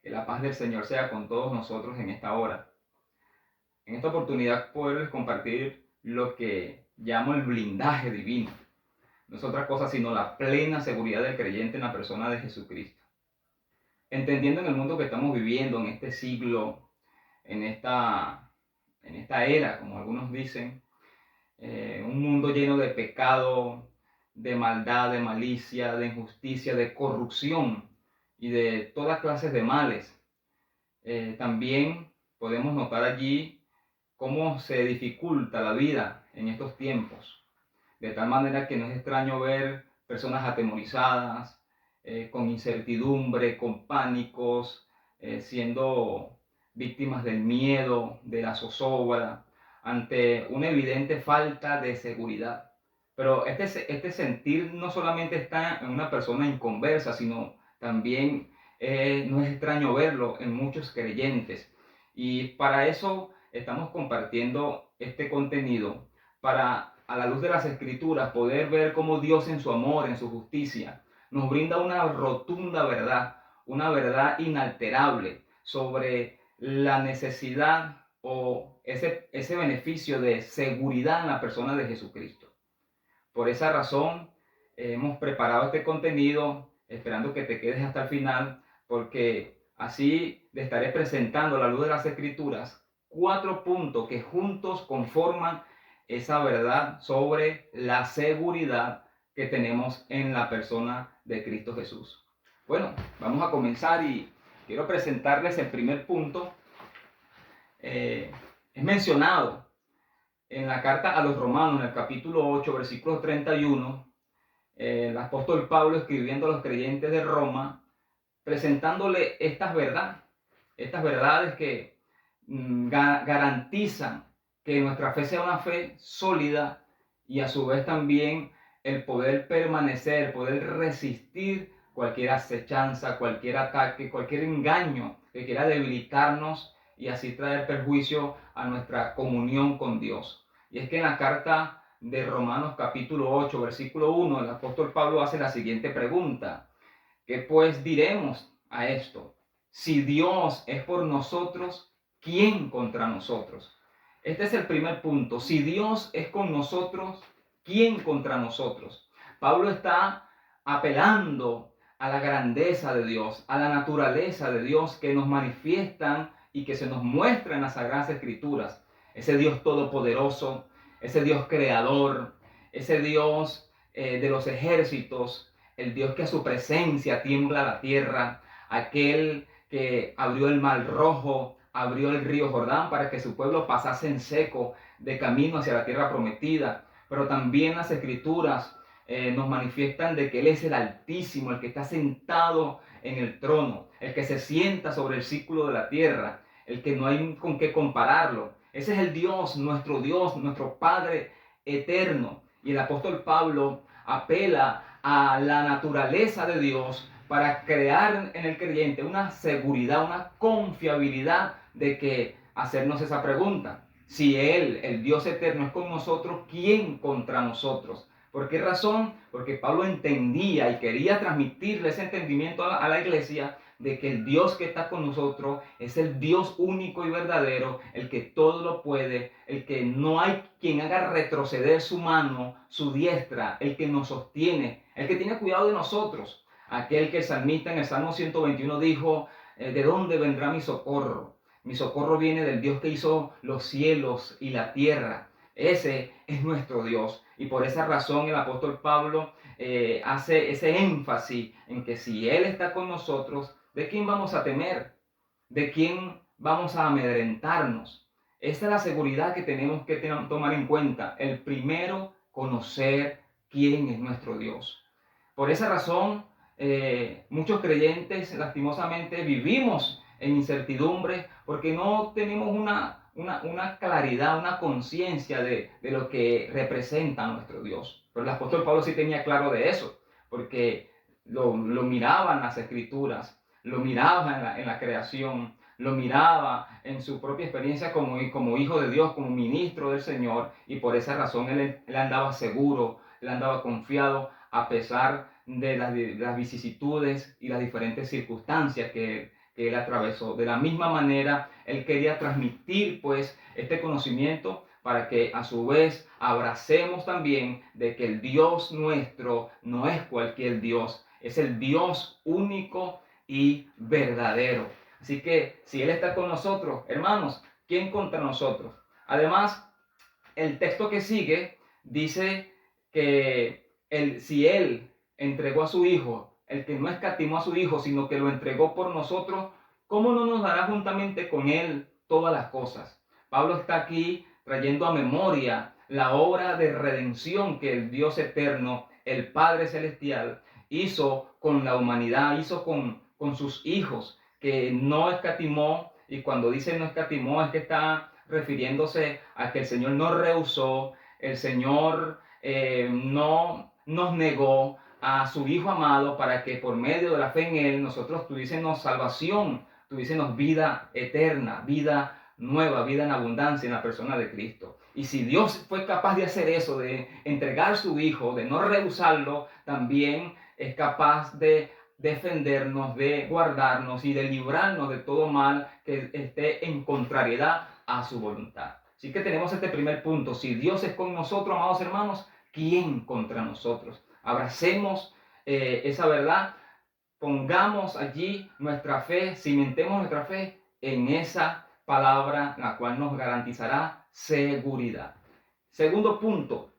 Que la paz del Señor sea con todos nosotros en esta hora. En esta oportunidad poderles compartir lo que llamo el blindaje divino. No es otra cosa sino la plena seguridad del creyente en la persona de Jesucristo. Entendiendo en el mundo que estamos viviendo, en este siglo, en esta, en esta era, como algunos dicen, un mundo lleno de pecado, de maldad, de malicia, de injusticia, de corrupción y de todas clases de males. También podemos notar allí cómo se dificulta la vida en estos tiempos, de tal manera que no es extraño ver personas atemorizadas, con incertidumbre, con pánicos, siendo víctimas del miedo, de la zozobra, ante una evidente falta de seguridad. Pero este sentir no solamente está en una persona inconversa, sino también no es extraño verlo en muchos creyentes. Y para eso estamos compartiendo este contenido, para a la luz de las escrituras poder ver cómo Dios en su amor, en su justicia, nos brinda una rotunda verdad, una verdad inalterable sobre la necesidad o ese beneficio de seguridad en la persona de Jesucristo. Por esa razón hemos preparado este contenido esperando que te quedes hasta el final, porque así le estaré presentando a la luz de las escrituras 4 puntos que juntos conforman esa verdad sobre la seguridad que tenemos en la persona de Cristo Jesús. Bueno, vamos a comenzar y quiero presentarles el primer punto. Es mencionado en la carta a los Romanos, en el capítulo 8, versículo 31, el apóstol Pablo escribiendo a los creyentes de Roma, presentándole estas verdades que garantizan que nuestra fe sea una fe sólida y a su vez también el poder permanecer, poder resistir cualquier acechanza, cualquier ataque, cualquier engaño que quiera debilitarnos y así traer perjuicio a nuestra comunión con Dios. Y es que en la carta de Romanos capítulo 8, versículo 1, el apóstol Pablo hace la siguiente pregunta: ¿qué pues diremos a esto? Si Dios es por nosotros, ¿quién contra nosotros? Este es el primer punto. Si Dios es con nosotros, ¿quién contra nosotros? Pablo está apelando a la grandeza de Dios, a la naturaleza de Dios que nos manifiestan y que se nos muestra en las Sagradas Escrituras. Ese Dios todopoderoso, ese Dios creador, ese Dios de los ejércitos, el Dios que a su presencia tiembla la tierra, aquel que abrió el mar rojo, abrió el río Jordán para que su pueblo pasase en seco de camino hacia la tierra prometida. Pero también las escrituras nos manifiestan de que Él es el Altísimo, el que está sentado en el trono, el que se sienta sobre el círculo de la tierra, el que no hay con qué compararlo. Ese es el Dios, nuestro Padre eterno. Y el apóstol Pablo apela a la naturaleza de Dios para crear en el creyente una seguridad, una confiabilidad de que hacernos esa pregunta. Si Él, el Dios eterno, es con nosotros, ¿quién contra nosotros? ¿Por qué razón? Porque Pablo entendía y quería transmitirle ese entendimiento a la iglesia de que el Dios que está con nosotros es el Dios único y verdadero, el que todo lo puede, el que no hay quien haga retroceder su mano, su diestra, el que nos sostiene, el que tiene cuidado de nosotros. Aquel que el salmista en el Salmo 121 dijo, ¿de dónde vendrá mi socorro? Mi socorro viene del Dios que hizo los cielos y la tierra. Ese es nuestro Dios. Y por esa razón el apóstol Pablo hace ese énfasis en que si Él está con nosotros, ¿de quién vamos a temer? ¿De quién vamos a amedrentarnos? Esta es la seguridad que tenemos que tomar en cuenta. El primero, conocer quién es nuestro Dios. Por esa razón, muchos creyentes lastimosamente vivimos en incertidumbre porque no tenemos una claridad, una conciencia de lo que representa nuestro Dios. Pero el apóstol Pablo sí tenía claro de eso, porque lo miraba en las escrituras, lo miraba en la creación, lo miraba en su propia experiencia como hijo de Dios, como ministro del Señor, y por esa razón él andaba seguro, él andaba confiado a pesar de las vicisitudes y las diferentes circunstancias que que él atravesó. De la misma manera, él quería transmitir pues este conocimiento para que a su vez abracemos también de que el Dios nuestro no es cualquier Dios, es el Dios único y verdadero. Así que si Él está con nosotros, hermanos, ¿quién contra nosotros? Además, el texto que sigue dice que si Él entregó a su Hijo, el que no escatimó a su Hijo, sino que lo entregó por nosotros, ¿cómo no nos dará juntamente con Él todas las cosas? Pablo está aquí trayendo a memoria la obra de redención que el Dios eterno, el Padre Celestial, hizo con la humanidad, hizo con sus hijos, que no escatimó, y cuando dice no escatimó es que está refiriéndose a que el Señor no rehusó, el Señor no nos negó a su Hijo amado para que por medio de la fe en Él nosotros tuviésemos salvación, tuviésemos vida eterna, vida nueva, vida en abundancia en la persona de Cristo. Y si Dios fue capaz de hacer eso, de entregar su Hijo, de no rehusarlo, también es capaz de defendernos, de guardarnos y de librarnos de todo mal que esté en contrariedad a su voluntad. Así que tenemos este primer punto. Si Dios es con nosotros, amados hermanos, ¿quién contra nosotros? Abracemos esa verdad, pongamos allí nuestra fe, cimentemos nuestra fe en esa palabra, la cual nos garantizará seguridad. Segundo punto,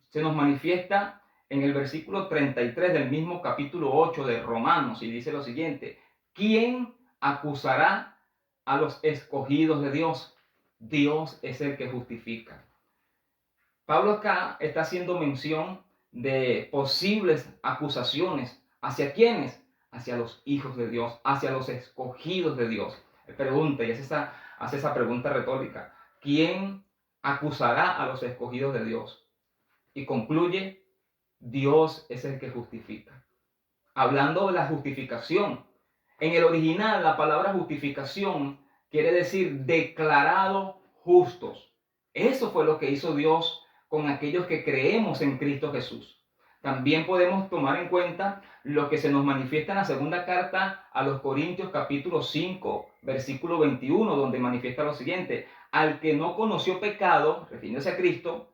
se nos manifiesta en el versículo 33 del mismo capítulo 8 de Romanos, y dice lo siguiente: ¿quién acusará a los escogidos de Dios? Dios es el que justifica. Pablo acá está haciendo mención de posibles acusaciones. ¿Hacia quiénes? Hacia los hijos de Dios, hacia los escogidos de Dios. Él pregunta, y hace esa pregunta retórica: ¿quién acusará a los escogidos de Dios? Y concluye: Dios es el que justifica. Hablando de la justificación, en el original la palabra justificación quiere decir declarado justos. Eso fue lo que hizo Dios con aquellos que creemos en Cristo Jesús. También podemos tomar en cuenta lo que se nos manifiesta en la segunda carta a los Corintios capítulo 5, versículo 21, donde manifiesta lo siguiente: al que no conoció pecado, refiriéndose a Cristo,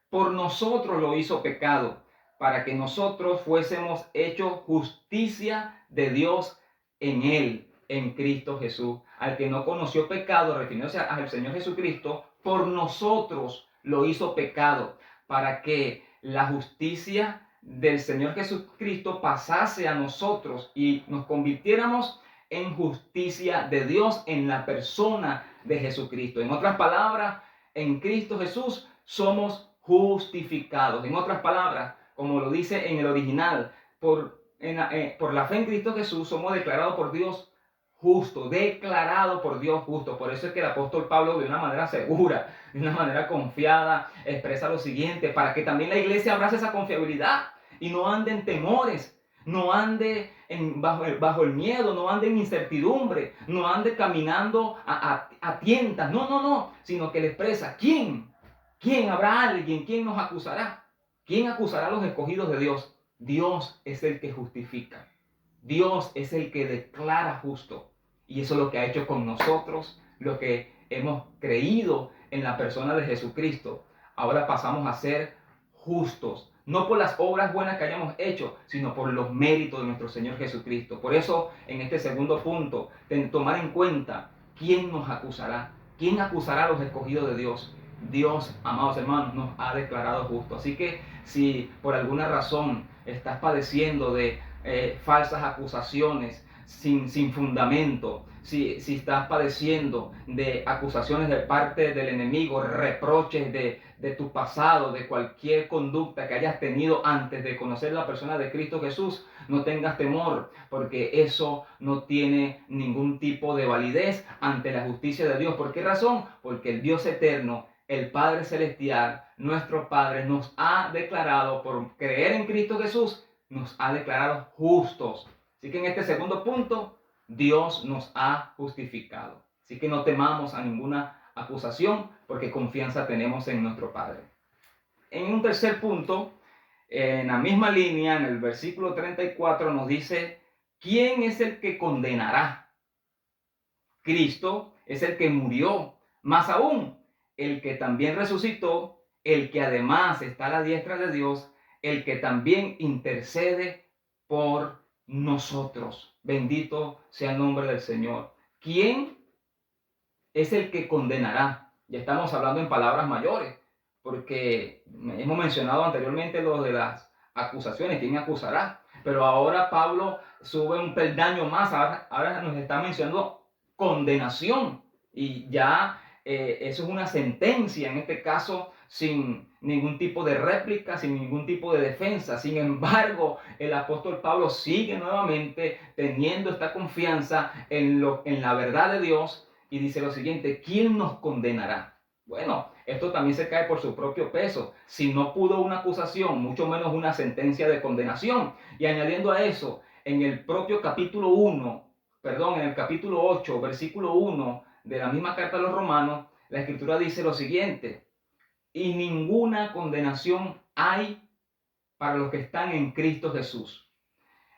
por nosotros lo hizo pecado, para que nosotros fuésemos hechos justicia de Dios en Él, en Cristo Jesús. Al que no conoció pecado, refiriéndose al Señor Jesucristo, por nosotros lo hizo pecado, para que la justicia del Señor Jesucristo pasase a nosotros y nos convirtiéramos en justicia de Dios en la persona de Jesucristo. En otras palabras, en Cristo Jesús somos justificados. En otras palabras, como lo dice en el original, por la fe en Cristo Jesús somos declarados por Dios justo, declarado por Dios justo. Por eso es que el apóstol Pablo, de una manera segura, de una manera confiada, expresa lo siguiente: para que también la iglesia abrace esa confiabilidad y no ande en temores, no ande bajo el miedo, no ande en incertidumbre, no ande caminando a tientas, no, sino que le expresa: ¿quién habrá alguien? ¿Quién nos acusará? ¿Quién acusará a los escogidos de Dios? Dios es el que justifica. Dios es el que declara justo. Y eso es lo que ha hecho con nosotros, lo que hemos creído en la persona de Jesucristo. Ahora pasamos a ser justos, no por las obras buenas que hayamos hecho, sino por los méritos de nuestro Señor Jesucristo. Por eso, en este segundo punto, tomar en cuenta quién nos acusará. ¿Quién acusará a los escogidos de Dios? Dios, amados hermanos, nos ha declarado justo. Así que si por alguna razón estás padeciendo de falsas acusaciones sin fundamento, si estás padeciendo de acusaciones de parte del enemigo, reproches de tu pasado, de cualquier conducta que hayas tenido antes de conocer la persona de Cristo Jesús, no tengas temor, porque eso no tiene ningún tipo de validez ante la justicia de Dios. ¿Por qué razón? Porque el Dios eterno, el Padre Celestial, nuestro Padre, nos ha declarado, por creer en Cristo Jesús, nos ha declarado justos. Así que en este segundo punto, Dios nos ha justificado. Así que no temamos a ninguna acusación, porque confianza tenemos en nuestro Padre. En un tercer punto, en la misma línea, en el versículo 34, nos dice: ¿quién es el que condenará? Cristo es el que murió, más aún, el que también resucitó, el que además está a la diestra de Dios, el que también intercede por nosotros. Bendito sea el nombre del Señor. ¿Quién es el que condenará? Ya estamos hablando en palabras mayores, porque hemos mencionado anteriormente lo de las acusaciones, ¿quién acusará? Pero ahora Pablo sube un peldaño más, ahora nos está mencionando condenación, y ya eso es una sentencia, en este caso sin ningún tipo de réplica, sin ningún tipo de defensa. Sin embargo, el apóstol Pablo sigue nuevamente teniendo esta confianza en la verdad de Dios, y dice lo siguiente: ¿quién nos condenará? Bueno, esto también se cae por su propio peso. Si no pudo una acusación, mucho menos una sentencia de condenación. Y añadiendo a eso, en el propio capítulo 1, en el capítulo 8, versículo 1 de la misma carta a los Romanos, la Escritura dice lo siguiente: y ninguna condenación hay para los que están en Cristo Jesús.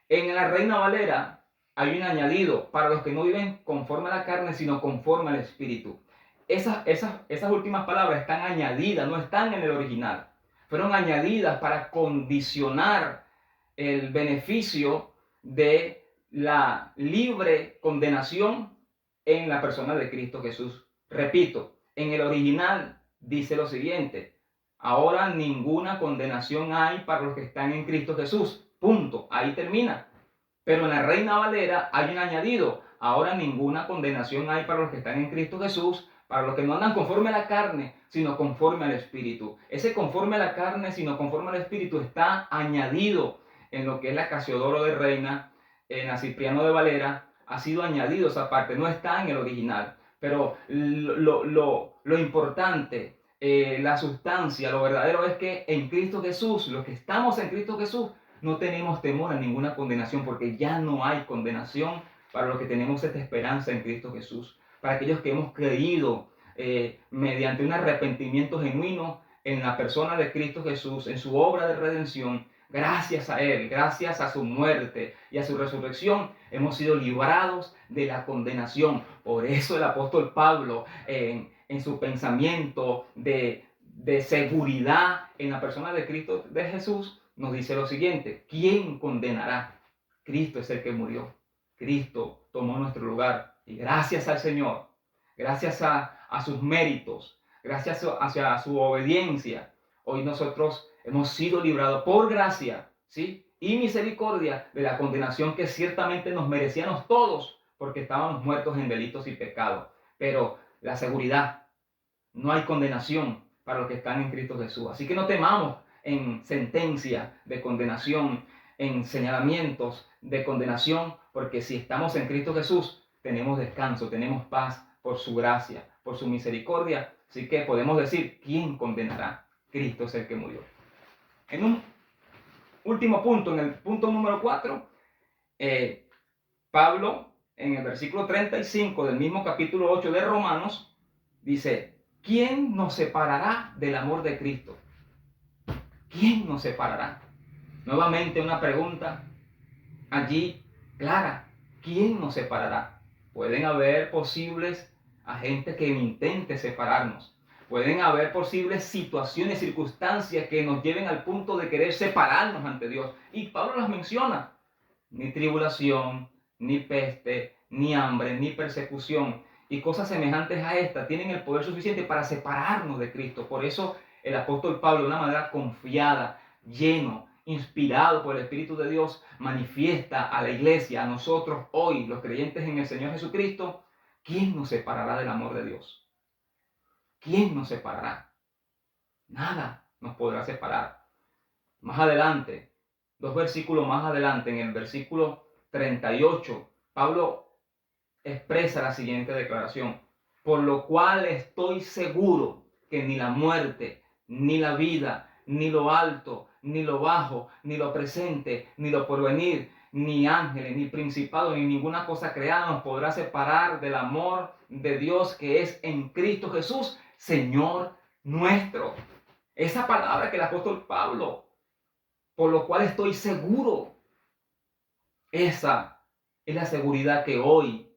En la Reina Valera hay un añadido: para los que no viven conforme a la carne, sino conforme al Espíritu. Esas últimas palabras están añadidas, no están en el original. Fueron añadidas para condicionar el beneficio de la libre condenación en la persona de Cristo Jesús. Repito, en el original dice lo siguiente: ahora ninguna condenación hay para los que están en Cristo Jesús. Punto. Ahí termina. Pero en la Reina Valera hay un añadido: ahora ninguna condenación hay para los que están en Cristo Jesús, para los que no andan conforme a la carne, sino conforme al Espíritu. Ese conforme a la carne, sino conforme al Espíritu, está añadido en lo que es la Casiodoro de Reina, en la Cipriano de Valera. Ha sido añadido esa parte, no está en el original. Pero lo importante, la sustancia, lo verdadero es que en Cristo Jesús, los que estamos en Cristo Jesús, no tenemos temor a ninguna condenación, porque ya no hay condenación para los que tenemos esta esperanza en Cristo Jesús. Para aquellos que hemos creído mediante un arrepentimiento genuino en la persona de Cristo Jesús, en su obra de redención, gracias a Él, gracias a su muerte y a su resurrección, hemos sido librados de la condenación. Por eso el apóstol Pablo, en su pensamiento de seguridad en la persona de Cristo de Jesús, nos dice lo siguiente: ¿quién condenará? Cristo es el que murió. Cristo tomó nuestro lugar. Y gracias al Señor, gracias a sus méritos, gracias a su obediencia, hoy nosotros hemos sido librados por gracia, ¿sí?, y misericordia de la condenación que ciertamente nos merecíamos todos, porque estábamos muertos en delitos y pecados. Pero la seguridad: no hay condenación para los que están en Cristo Jesús. Así que no temamos en sentencia de condenación, en señalamientos de condenación, porque si estamos en Cristo Jesús, tenemos descanso, tenemos paz por su gracia, por su misericordia. Así que podemos decir: ¿quién condenará? Cristo es el que murió. En un último punto, en el punto número 4, Pablo, en el versículo 35 del mismo capítulo 8 de Romanos, dice: ¿quién nos separará del amor de Cristo? ¿Quién nos separará? Nuevamente una pregunta allí clara: ¿quién nos separará? Pueden haber posibles agentes que intenten separarnos. Pueden haber posibles situaciones, circunstancias que nos lleven al punto de querer separarnos ante Dios. Y Pablo las menciona: ni tribulación, ni peste, ni hambre, ni persecución, y cosas semejantes a esta tienen el poder suficiente para separarnos de Cristo. Por eso el apóstol Pablo, de una manera confiada, lleno, inspirado por el Espíritu de Dios, manifiesta a la iglesia, a nosotros hoy, los creyentes en el Señor Jesucristo: ¿quién nos separará del amor de Dios? ¿Quién nos separará? Nada nos podrá separar. Más adelante, 2 versículos más adelante, en el versículo 38, Pablo expresa la siguiente declaración: por lo cual estoy seguro que ni la muerte, ni la vida, ni lo alto, ni lo bajo, ni lo presente, ni lo porvenir, ni ángeles, ni principados, ni ninguna cosa creada nos podrá separar del amor de Dios que es en Cristo Jesús, Señor nuestro. Esa palabra que el apóstol Pablo, por lo cual estoy seguro, esa Es la seguridad que hoy,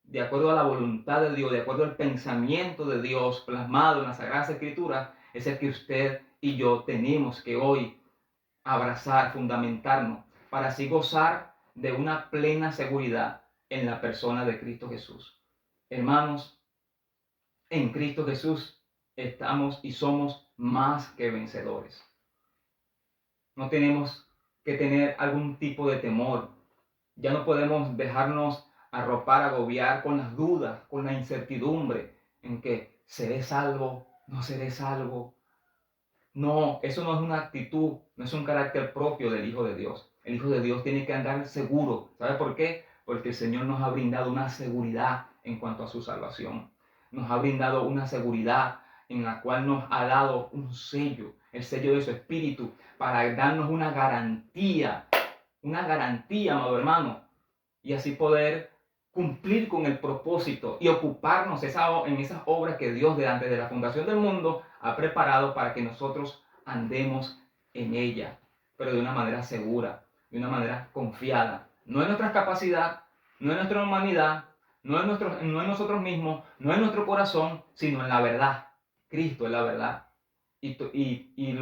de acuerdo a la voluntad de Dios, de acuerdo al pensamiento de Dios plasmado en las Sagradas Escrituras, es el que usted y yo tenemos que hoy abrazar, fundamentarnos, para así gozar de una plena seguridad en la persona de Cristo Jesús. Hermanos, en Cristo Jesús estamos y somos más que vencedores. No tenemos que tener algún tipo de temor. Ya no podemos dejarnos arropar, agobiar con las dudas, con la incertidumbre en que seré salvo, no seré salvo. No, eso no es una actitud, no es un carácter propio del Hijo de Dios. El Hijo de Dios tiene que andar seguro. ¿Sabe por qué? Porque el Señor nos ha brindado una seguridad en cuanto a su salvación. Nos ha brindado una seguridad en la cual nos ha dado un sello, el sello de su Espíritu, para darnos una garantía, amado hermano, y así poder cumplir con el propósito y ocuparnos en esas obras que Dios desde la fundación del mundo ha preparado para que nosotros andemos en ella, pero de una manera segura, de una manera confiada. No en nuestra capacidad, no en nuestra humanidad, no en nosotros mismos, no en nuestro corazón, sino en la verdad. Cristo es la verdad. En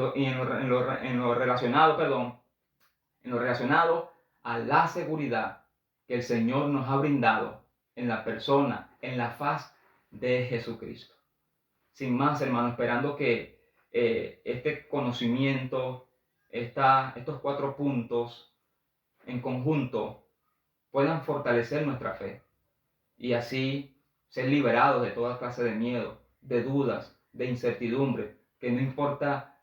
lo relacionado a la seguridad que el Señor nos ha brindado en la persona, en la faz de Jesucristo. Sin más, hermano, esperando que este conocimiento, estos 4 puntos en conjunto puedan fortalecer nuestra fe y así ser liberados de toda clase de miedo, de dudas, de incertidumbre, que no importa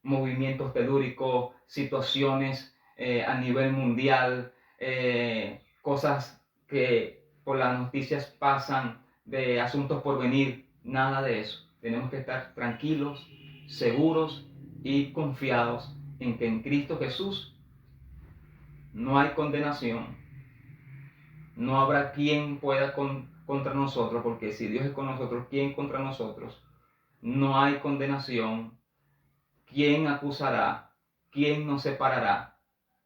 movimientos telúricos, situaciones a nivel mundial, cosas que por las noticias pasan, de asuntos por venir, nada de eso. Tenemos que estar tranquilos, seguros y confiados en que en Cristo Jesús no hay condenación, no habrá quien pueda contra nosotros, porque si Dios es con nosotros, ¿quién contra nosotros? No hay condenación. ¿Quién acusará? ¿Quién nos separará?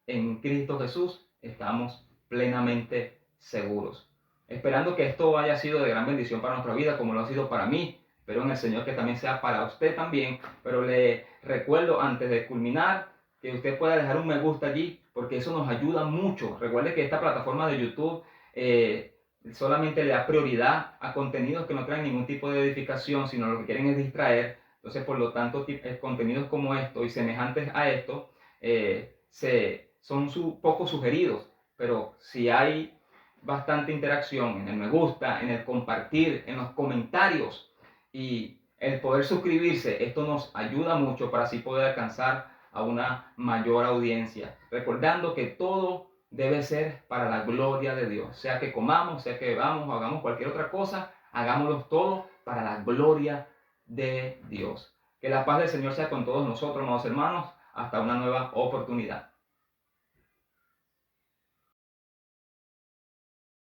En Cristo Jesús estamos plenamente seguros. Esperando que esto haya sido de gran bendición para nuestra vida, como lo ha sido para mí, pero en el Señor que también sea para usted también. Pero le recuerdo antes de culminar que usted pueda dejar un me gusta allí, porque eso nos ayuda mucho. Recuerde que esta plataforma de YouTube solamente le da prioridad a contenidos que no traen ningún tipo de edificación, sino lo que quieren es distraer. Entonces, por lo tanto, contenidos como esto y semejantes a esto son poco sugeridos, pero si hay bastante interacción en el me gusta, en el compartir, en los comentarios y el poder suscribirse, esto nos ayuda mucho para así poder alcanzar a una mayor audiencia. Recordando que todo debe ser para la gloria de Dios. Sea que comamos, sea que bebamos o hagamos cualquier otra cosa, hagámoslo todo para la gloria de Dios. Que la paz del Señor sea con todos nosotros, amados hermanos. Hasta una nueva oportunidad.